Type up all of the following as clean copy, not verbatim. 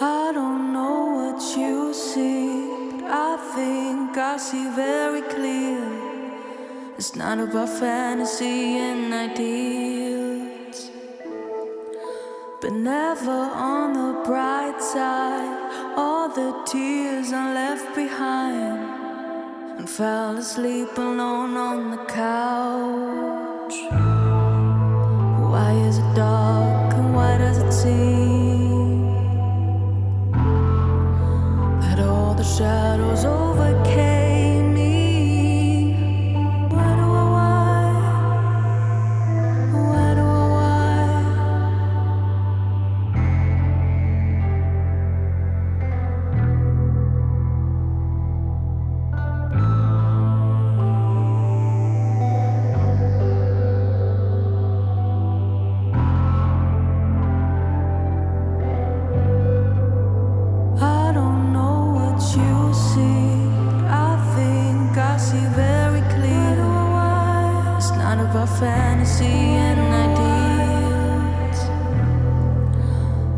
I don't know what you see, but I think I see very clear. It's not about fantasy and ideals, but never on the bright side. All the tears I left behind and fell asleep alone on the couch. Why is it dark and why does it seem that all the shadows overcame me? Why do I, why do I, I don't know what you see, but I think I see very clear. It's not about fantasy and ideals,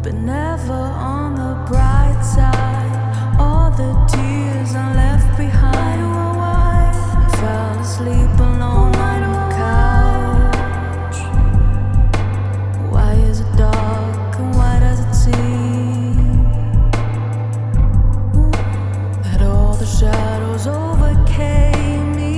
but never on the bright side. All the tears I left behind and fell asleep alone on the couch. Why is it dark and why does it seem that all the shadows overcame me?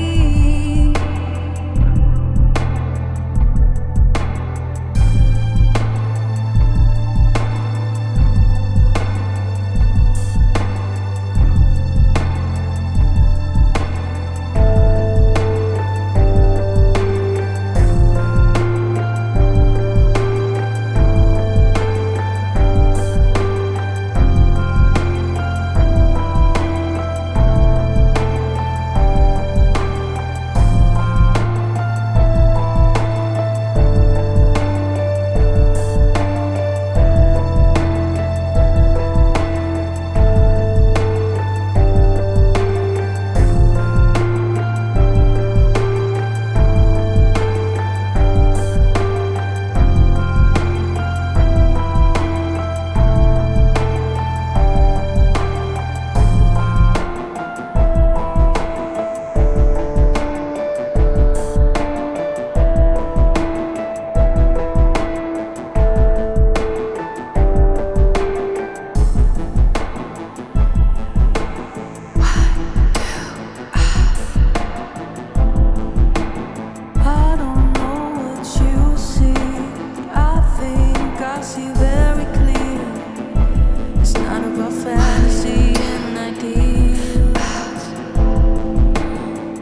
I don't know what you see, but I think I see very clear. It's not about fantasy and ideals,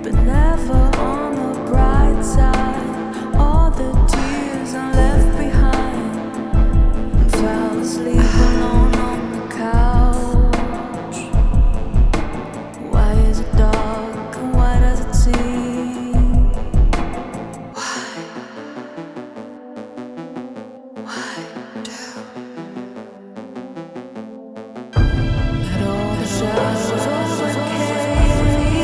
but never on the bright side. All the tears I left behind and fell asleep alone on the couch. Why is it dark and why does it seem that all the shadows overcame me?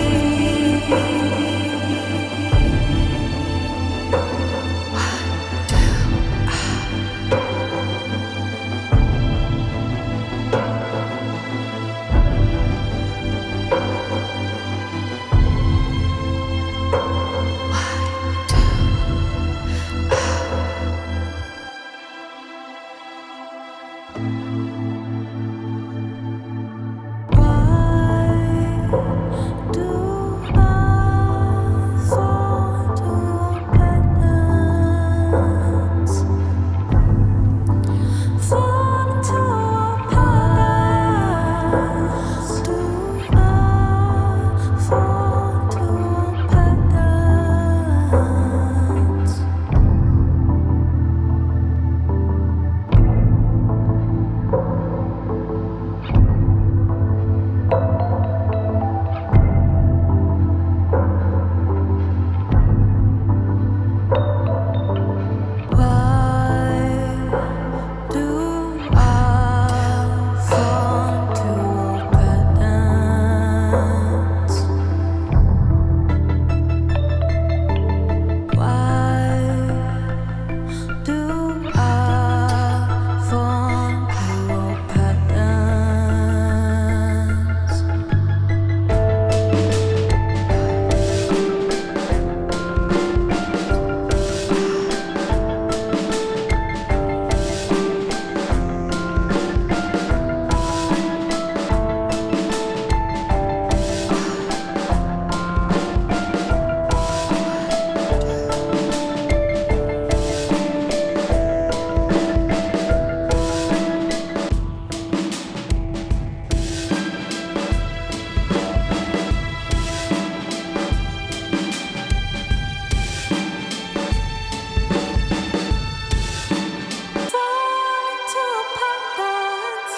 silence.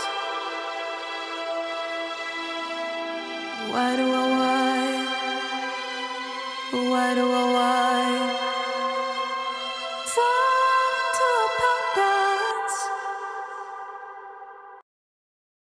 Why do I, why do I